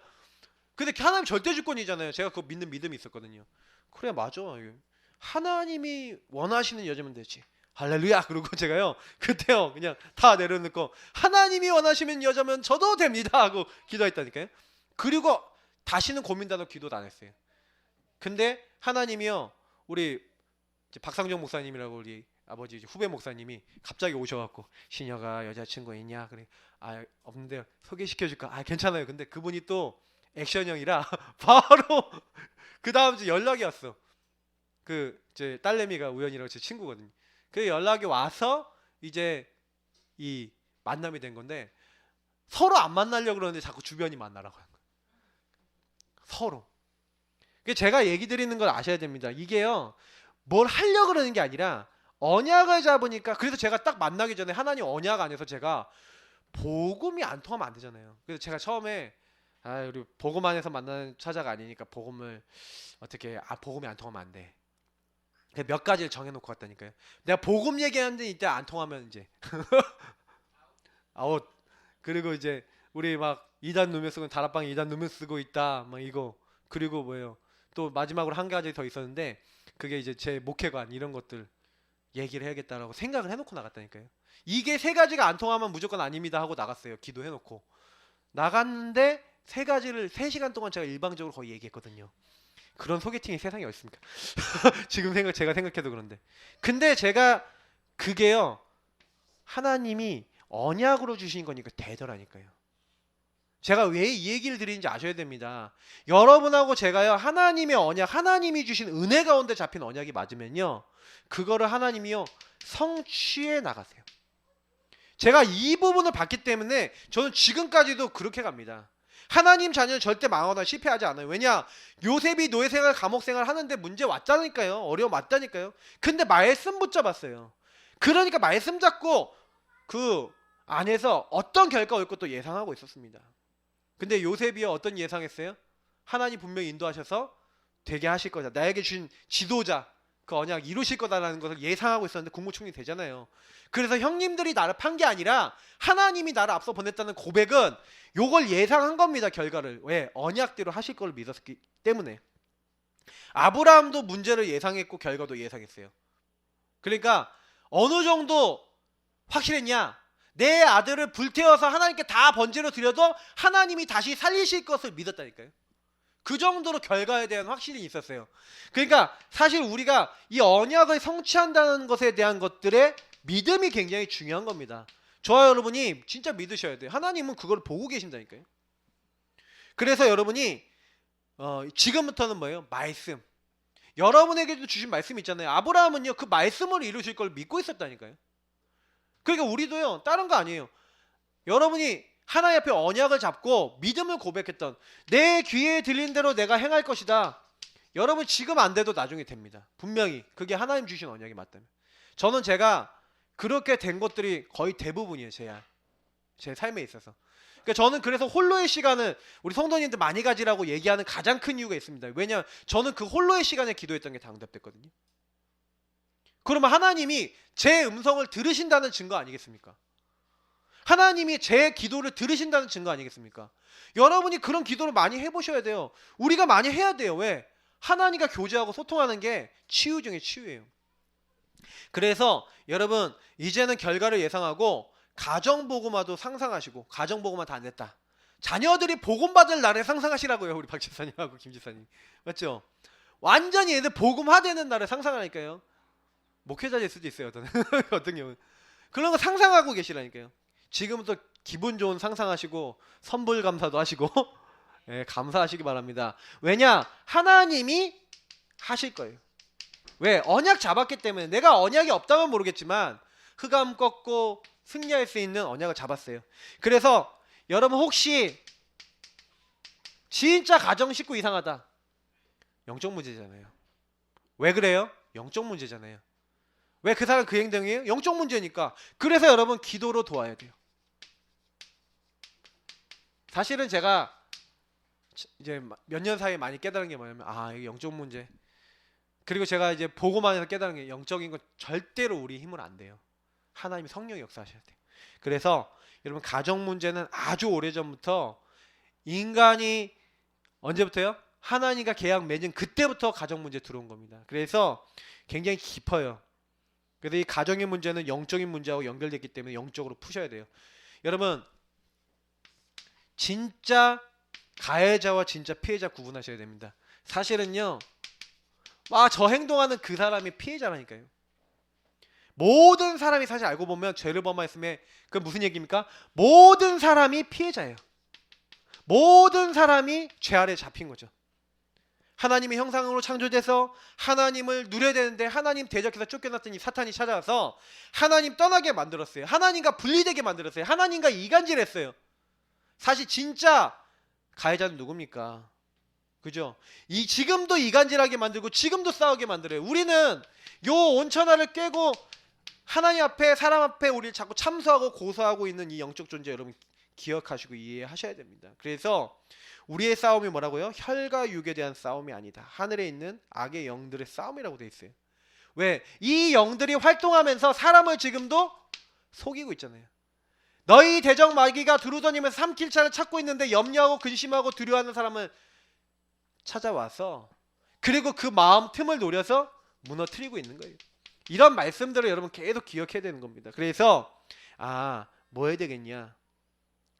근데 하나님 절대 주권이잖아요. 제가 그거 믿는 믿음이 있었거든요. 그래 맞아. 하나님이 원하시는 여자면 되지. 할렐루야. 그러고 제가요 그때요 그냥 다 내려놓고 하나님이 원하시면 여자면 저도 됩니다 하고 기도했다니까요. 그리고 다시는 고민도 안 하고 기도도 안 했어요. 근데 하나님이요 우리 박상정 목사님이라고 우리 아버지 후배 목사님이 갑자기 오셔갖고 신여가 여자친구 있냐? 그래 아 없는데 소개시켜줄까? 아 괜찮아요. 근데 그분이 또 액션형이라 바로 그 다음 주 연락이 왔어. 그 제 딸내미가 우연이라고 제 친구거든요. 그 연락이 와서 이제 이 만남이 된 건데 서로 안 만나려고 그러는데 자꾸 주변이 만나라고 하는 거예요. 서로. 제가 얘기 드리는 걸 아셔야 됩니다. 이게요 뭘 하려고 그러는 게 아니라 언약을 잡으니까. 그래서 제가 딱 만나기 전에 하나님 언약 안에서 제가 복음이 안 통하면 안 되잖아요. 그래서 제가 처음에 우리 복음 안에서 만나는 처자가 아니니까 복음을 어떻게 복음이 안 통하면 안 돼. 몇 가지를 정해놓고 왔다니까요. 내가 복음 얘기하는데 이때 안 통하면 이제 아웃. 그리고 이제 우리 막 2단 누면 쓰고 다락방 2단 누면 쓰고 있다 막 이거. 그리고 뭐예요, 또 마지막으로 한 가지 더 있었는데 그게 이제 제 목회관 이런 것들 얘기를 해야겠다라고 생각을 해놓고 나갔다니까요. 이게 세 가지가 안 통하면 무조건 아닙니다 하고 나갔어요. 기도해놓고 나갔는데 세 가지를 3시간 동안 제가 일방적으로 거의 얘기했거든요. 그런 소개팅이 세상에 어디 있습니까? 지금 제가 생각해도 그런데. 근데 제가 그게요, 하나님이 언약으로 주신 거니까 되더라니까요. 제가 왜 이 얘기를 드리는지 아셔야 됩니다. 여러분하고 제가요, 하나님의 언약, 하나님이 주신 은혜 가운데 잡힌 언약이 맞으면요, 그거를 하나님이요 성취해 나가세요. 제가 이 부분을 봤기 때문에 저는 지금까지도 그렇게 갑니다. 하나님 자녀는 절대 망하거나 실패하지 않아요. 왜냐? 요셉이 노예생활 감옥생활 하는데 문제 왔다니까요. 어려움 왔다니까요. 근데 말씀 붙잡았어요. 그러니까 말씀 잡고 그 안에서 어떤 결과 올 것도 예상하고 있었습니다. 근데 요셉이요, 어떤 예상했어요? 하나님 분명히 인도하셔서 되게 하실 거다, 나에게 주신 지도자 그 언약 이루실 거다라는 것을 예상하고 있었는데 국무총리 되잖아요. 그래서 형님들이 나를 판 게 아니라 하나님이 나를 앞서 보냈다는 고백은 요걸 예상한 겁니다. 결과를. 왜? 언약대로 하실 걸 믿었기 때문에. 아브라함도 문제를 예상했고 결과도 예상했어요. 그러니까 어느 정도 확실했냐? 내 아들을 불태워서 하나님께 다 번제로 드려도 하나님이 다시 살리실 것을 믿었다니까요. 그 정도로 결과에 대한 확신이 있었어요. 그러니까 사실 우리가 이 언약을 성취한다는 것에 대한 것들의 믿음이 굉장히 중요한 겁니다. 저와 여러분이 진짜 믿으셔야 돼요. 하나님은 그걸 보고 계신다니까요. 그래서 여러분이 지금부터는 뭐예요? 말씀. 여러분에게도 주신 말씀이 있잖아요. 아브라함은요, 그 말씀을 이루실 걸 믿고 있었다니까요. 그러니까 우리도요, 다른 거 아니에요. 여러분이 하나님 앞에 언약을 잡고 믿음을 고백했던, 내 귀에 들린 대로 내가 행할 것이다. 여러분 지금 안 돼도 나중에 됩니다. 분명히 그게 하나님 주신 언약이 맞다면. 저는 제가 그렇게 된 것들이 거의 대부분이에요. 제 삶에 있어서. 그러니까 저는 그래서 홀로의 시간을 우리 성도님들 많이 가지라고 얘기하는 가장 큰 이유가 있습니다. 왜냐하면 저는 그 홀로의 시간에 기도했던 게 다 응답됐거든요. 그러면 하나님이 제 음성을 들으신다는 증거 아니겠습니까? 하나님이 제 기도를 들으신다는 증거 아니겠습니까? 여러분이 그런 기도를 많이 해보셔야 돼요. 우리가 많이 해야 돼요. 왜? 하나님과 교제하고 소통하는 게 치유 중에 치유예요. 그래서 여러분 이제는 결과를 예상하고 가정복음화도 상상하시고, 가정복음화 다 안 됐다, 자녀들이 복음받을 날에 상상하시라고요. 우리 박 집사님하고 김 집사님. 맞죠? 완전히 얘들 복음화되는 날에 상상하니까요. 목회자일 수도 있어요. 어떤 경우는. 그런 거 상상하고 계시라니까요. 지금부터 기분 좋은 상상하시고 선불 감사도 하시고 예, 감사하시기 바랍니다. 왜냐? 하나님이 하실 거예요. 왜? 언약 잡았기 때문에. 내가 언약이 없다면 모르겠지만 흑암 꺾고 승리할 수 있는 언약을 잡았어요. 그래서 여러분 혹시 진짜 가정 식구 이상하다, 영적 문제잖아요. 왜 그래요? 영적 문제잖아요. 왜 그 사람 그 행동이에요? 영적 문제니까. 그래서 여러분 기도로 도와야 돼요. 사실은 제가 이제 몇 년 사이에 많이 깨달은 게 뭐냐면, 이게 영적 문제. 그리고 제가 이제 보고만 해서 깨달은 게, 영적인 건 절대로 우리 힘으로 안 돼요. 하나님이 성령이 역사하셔야 돼요. 그래서 여러분 가정 문제는 아주 오래전부터 인간이 언제부터요? 하나님과 계약 맺은 그때부터 가정 문제 들어온 겁니다. 그래서 굉장히 깊어요. 그래서 이 가정의 문제는 영적인 문제하고 연결됐기 때문에 영적으로 푸셔야 돼요. 여러분 진짜 가해자와 진짜 피해자 구분하셔야 됩니다. 사실은요, 저 행동하는 그 사람이 피해자라니까요. 모든 사람이 사실 알고 보면 죄를 범하였음에, 그건 무슨 얘기입니까? 모든 사람이 피해자예요. 모든 사람이 죄 아래 잡힌 거죠. 하나님의 형상으로 창조돼서 하나님을 누려야 되는데 하나님 대적해서 쫓겨났더니 사탄이 찾아와서 하나님 떠나게 만들었어요. 하나님과 분리되게 만들었어요. 하나님과 이간질했어요. 사실 진짜 가해자는 누굽니까? 그죠? 지금도 이간질하게 만들고 지금도 싸우게 만들어요. 우리는 요 온천하를 깨고 하나님 앞에, 사람 앞에 우리를 자꾸 참소하고 고소하고 있는 이 영적 존재, 여러분 기억하시고 이해하셔야 됩니다. 그래서 우리의 싸움이 뭐라고요? 혈과 육에 대한 싸움이 아니다. 하늘에 있는 악의 영들의 싸움이라고 돼 있어요. 왜? 이 영들이 활동하면서 사람을 지금도 속이고 있잖아요. 너희 대적 마귀가 두루다니면서 삼킬 차를 찾고 있는데 염려하고 근심하고 두려워하는 사람을 찾아와서 그리고 그 마음 틈을 노려서 무너뜨리고 있는 거예요. 이런 말씀들을 여러분 계속 기억해야 되는 겁니다. 그래서 뭐 해야 되겠냐?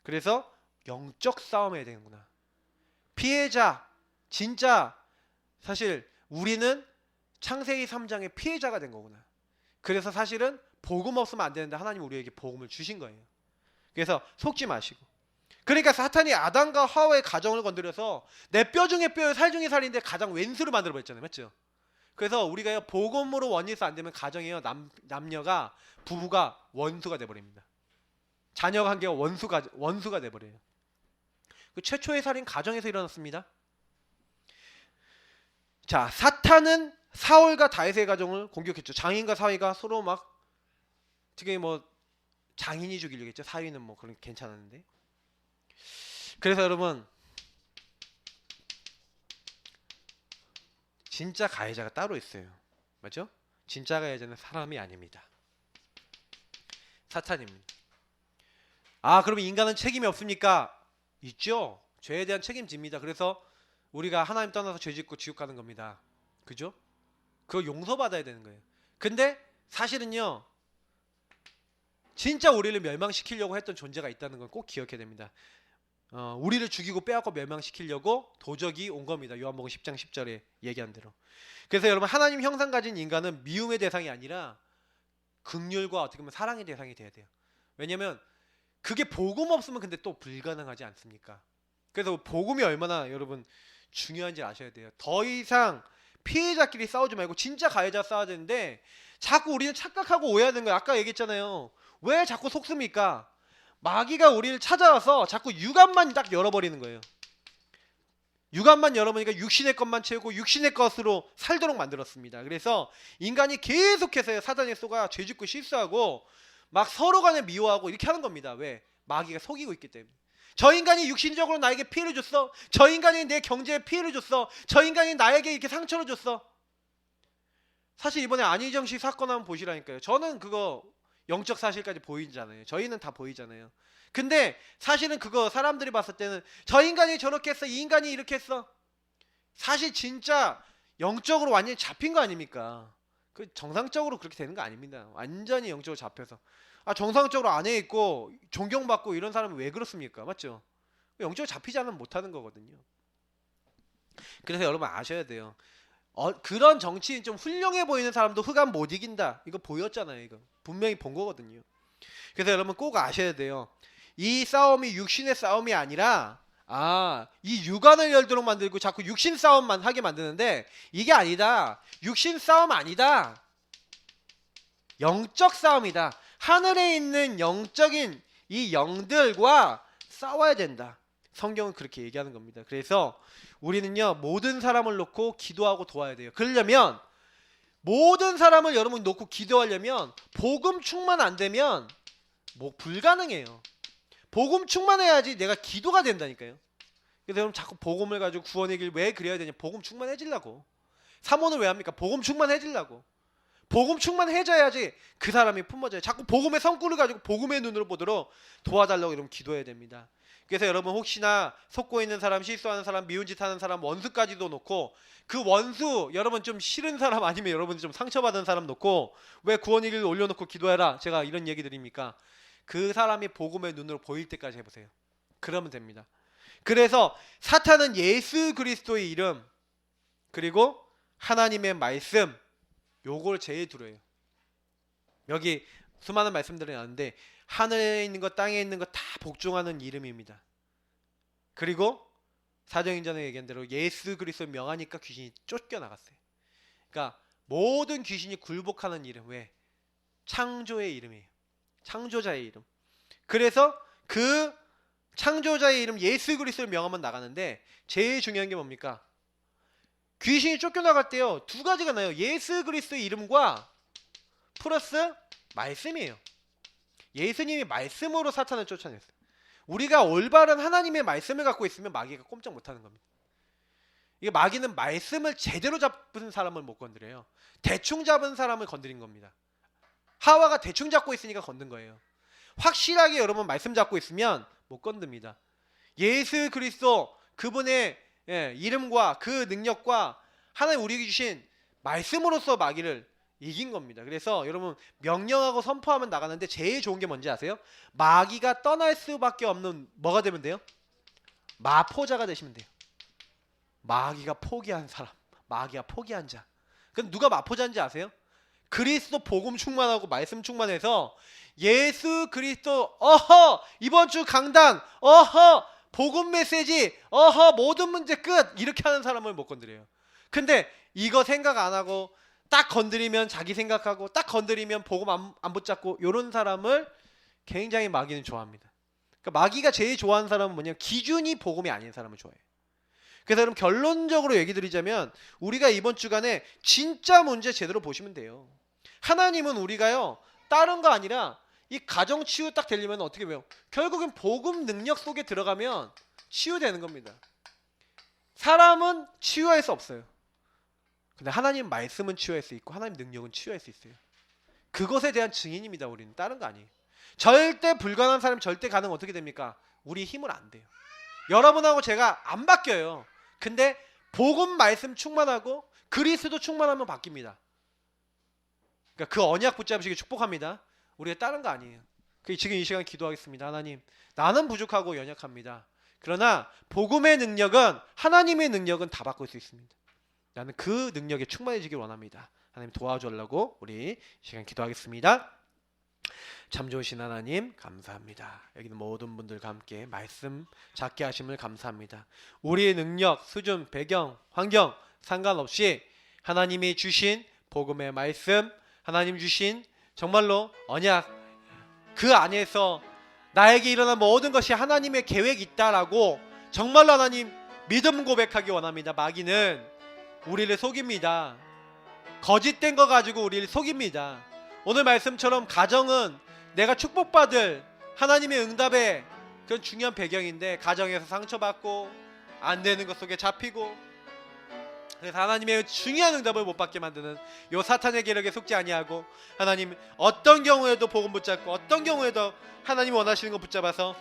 그래서 영적 싸움 해야 되는구나. 피해자, 진짜 사실 우리는 창세기 3장의 피해자가 된 거구나. 그래서 사실은 복음 없으면 안 되는데 하나님 우리에게 복음을 주신 거예요. 그래서 속지 마시고. 그러니까 사탄이 아담과 하와의 가정을 건드려서 내 뼈 중에 뼈요 살 중에 살인데 가장 왼수로 만들어 버렸잖아요. 맞죠? 그래서 우리가 복음으로 원리스 안 되면 가정이요 남녀가 부부가 원수가 돼 버립니다. 자녀 관계가 원수가 돼 버려요. 그 최초의 살인 가정에서 일어났습니다. 자, 사탄은 사울과 다윗의 가정을 공격했죠. 장인과 사위가 서로 막 지금 뭐 장인이 죽이려고 했죠. 사위는 뭐 그런 괜찮았는데. 그래서 여러분 진짜 가해자가 따로 있어요. 맞죠? 진짜 가해자는 사람이 아닙니다. 사탄입니다. 그러면 인간은 책임이 없습니까? 있죠. 죄에 대한 책임집니다. 그래서 우리가 하나님 떠나서 죄 짓고 지옥 가는 겁니다. 그죠? 그거 용서받아야 되는 거예요. 근데 사실은요, 진짜 우리를 멸망시키려고 했던 존재가 있다는 건 꼭 기억해야 됩니다. 우리를 죽이고 빼앗고 멸망시키려고 도적이 온 겁니다. 요한복음 10장 10절에 얘기한 대로. 그래서 여러분 하나님 형상 가진 인간은 미움의 대상이 아니라 긍휼과 어떻게 보면 사랑의 대상이 돼야 돼요. 왜냐면 그게 복음 없으면 근데 또 불가능하지 않습니까? 그래서 복음이 얼마나 여러분 중요한지 아셔야 돼요. 더 이상 피해자끼리 싸우지 말고 진짜 가해자 싸워야 되는데 자꾸 우리는 착각하고 오해하는 거예요. 아까 얘기했잖아요. 왜 자꾸 속습니까? 마귀가 우리를 찾아와서 자꾸 육안만 딱 열어버리는 거예요. 육안만 열어보니까 육신의 것만 채우고 육신의 것으로 살도록 만들었습니다. 그래서 인간이 계속해서 사단의 쏘가 죄짓고 실수하고 막 서로 간에 미워하고 이렇게 하는 겁니다. 왜? 마귀가 속이고 있기 때문에. 저 인간이 육신적으로 나에게 피해를 줬어. 저 인간이 내 경제에 피해를 줬어. 저 인간이 나에게 이렇게 상처를 줬어. 사실 이번에 안희정 씨 사건 한번 보시라니까요. 저는 그거 영적 사실까지 보이잖아요. 저희는 다 보이잖아요. 근데 사실은 그거 사람들이 봤을 때는 저 인간이 저렇게 했어. 이 인간이 이렇게 했어. 사실 진짜 영적으로 완전히 잡힌 거 아닙니까? 그 정상적으로 그렇게 되는 거 아닙니다. 완전히 영적으로 잡혀서. 정상적으로 안에 있고 존경받고 이런 사람이 왜 그렇습니까? 맞죠? 영적으로 잡히지 않으면 못하는 거거든요. 그래서 여러분 아셔야 돼요. 그런 정치인 좀 훌륭해 보이는 사람도 흑암 못 이긴다. 이거 보였잖아요. 이거 분명히 본 거거든요. 그래서 여러분 꼭 아셔야 돼요. 이 싸움이 육신의 싸움이 아니라 이 육안을 열도록 만들고 자꾸 육신 싸움만 하게 만드는데 이게 아니다. 육신 싸움 아니다. 영적 싸움이다. 하늘에 있는 영적인 이 영들과 싸워야 된다. 성경은 그렇게 얘기하는 겁니다. 그래서 우리는요 모든 사람을 놓고 기도하고 도와야 돼요. 그러려면 모든 사람을 여러분 놓고 기도하려면 복음 충만 안 되면 뭐 불가능해요. 복음 충만해야지 내가 기도가 된다니까요. 그래서 여러분 자꾸 복음을 가지고 구원의 길 왜 그래야 되냐? 복음 충만해지려고. 사모는 왜 합니까? 복음 충만해지려고. 복음 충만해져야지 그 사람이 품어져요. 자꾸 복음의 성구를 가지고 복음의 눈으로 보도록 도와달라고 여러분 기도해야 됩니다. 그래서 여러분 혹시나 속고 있는 사람, 실수하는 사람, 미운 짓 하는 사람, 원수까지도 놓고 그 원수 여러분 좀 싫은 사람 아니면 여러분 좀 상처받은 사람 놓고 왜 구원의 길을 올려놓고 기도해라. 제가 이런 얘기 드립니까? 그 사람이 복음의 눈으로 보일 때까지 해보세요. 그러면 됩니다. 그래서 사탄은 예수 그리스도의 이름 그리고 하나님의 말씀 요걸 제일 두려워요. 여기 수많은 말씀들이 나오는데 하늘에 있는 것 땅에 있는 것 다 복종하는 이름입니다. 그리고 사도행전에 얘기한 대로 예수 그리스도 명하니까 귀신이 쫓겨나갔어요. 그러니까 모든 귀신이 굴복하는 이름. 왜? 창조의 이름이에요. 창조자의 이름. 그래서 그 창조자의 이름 예수 그리스도를 명하면 나가는데 제일 중요한 게 뭡니까? 귀신이 쫓겨나갈 때요 두 가지가 나요. 예수 그리스도의 이름과 플러스 말씀이에요. 예수님이 말씀으로 사탄을 쫓아냈어요. 우리가 올바른 하나님의 말씀을 갖고 있으면 마귀가 꼼짝 못하는 겁니다. 이게 마귀는 말씀을 제대로 잡은 사람을 못 건드려요. 대충 잡은 사람을 건드린 겁니다. 하와가 대충 잡고 있으니까 건든 거예요. 확실하게 여러분 말씀 잡고 있으면 못 건듭니다. 예수 그리스도 그분의 이름과 그 능력과 하나님 우리에게 주신 말씀으로서 마귀를 이긴 겁니다. 그래서 여러분 명령하고 선포하면 나가는데 제일 좋은 게 뭔지 아세요? 마귀가 떠날 수밖에 없는 뭐가 되면 돼요? 마포자가 되시면 돼요. 마귀가 포기한 사람, 마귀가 포기한 자. 그럼 누가 마포자인지 아세요? 그리스도 복음 충만하고 말씀 충만해서 예수 그리스도 이번 주 강단 복음 메시지 모든 문제 끝 이렇게 하는 사람을 못 건드려요. 근데 이거 생각 안 하고 딱 건드리면 자기 생각하고 딱 건드리면 복음 안 붙잡고 이런 사람을 굉장히 마귀는 좋아합니다. 그러니까 마귀가 제일 좋아하는 사람은 뭐냐면 기준이 복음이 아닌 사람을 좋아해요. 그래서 여러분 결론적으로 얘기 드리자면 우리가 이번 주간에 진짜 문제 제대로 보시면 돼요. 하나님은 우리가요 다른 거 아니라 이 가정 치유 딱 되려면 어떻게 배워? 결국엔 복음 능력 속에 들어가면 치유되는 겁니다. 사람은 치유할 수 없어요. 근데 하나님 말씀은 치유할 수 있고 하나님 능력은 치유할 수 있어요. 그것에 대한 증인입니다. 우리는 다른 거 아니에요. 절대 불가능한 사람이 절대 가능 어떻게 됩니까? 우리 힘은 안 돼요. 여러분하고 제가 안 바뀌어요. 근데 복음 말씀 충만하고 그리스도 충만하면 바뀝니다. 그러니까 그 언약 붙잡으시기 축복합니다. 우리가 다른 거 아니에요. 지금 이 시간 기도하겠습니다. 하나님, 나는 부족하고 연약합니다. 그러나 복음의 능력은 하나님의 능력은 다 바꿀 수 있습니다. 나는 그 능력에 충만해지길 원합니다. 하나님 도와주려고 우리 이 시간 기도하겠습니다. 참 좋으신 하나님 감사합니다. 여기는 모든 분들과 함께 말씀 작게 하심을 감사합니다. 우리의 능력, 수준, 배경, 환경 상관없이 하나님이 주신 복음의 말씀, 하나님 주신 정말로 언약 그 안에서 나에게 일어난 모든 것이 하나님의 계획이 있다라고 정말로 하나님 믿음 고백하기 원합니다. 마귀는 우리를 속입니다. 거짓된 거 가지고 우리를 속입니다. 오늘 말씀처럼 가정은 내가 축복받을 하나님의 응답의 그런 중요한 배경인데 가정에서 상처받고 안 되는 것 속에 잡히고 그래서 하나님의 중요한 응답을 못 받게 만드는 요 사탄의 계략에 속지 아니하고 하나님 어떤 경우에도 복음 붙잡고 어떤 경우에도 하나님이 원하시는 거 붙잡아서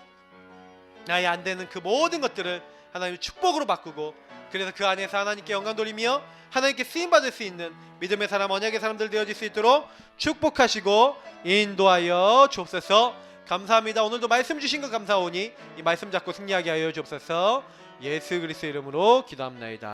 나의 안 되는 그 모든 것들을 하나님의 축복으로 바꾸고 그래서 그 안에서 하나님께 영광 돌리며 하나님께 쓰임받을 수 있는 믿음의 사람 언약의 사람들 되어질 수 있도록 축복하시고 인도하여 주옵소서. 감사합니다. 오늘도 말씀 주신 것 감사하오니 이 말씀 잡고 승리하게 하여 주옵소서. 예수 그리스도의 이름으로 기도합나이다.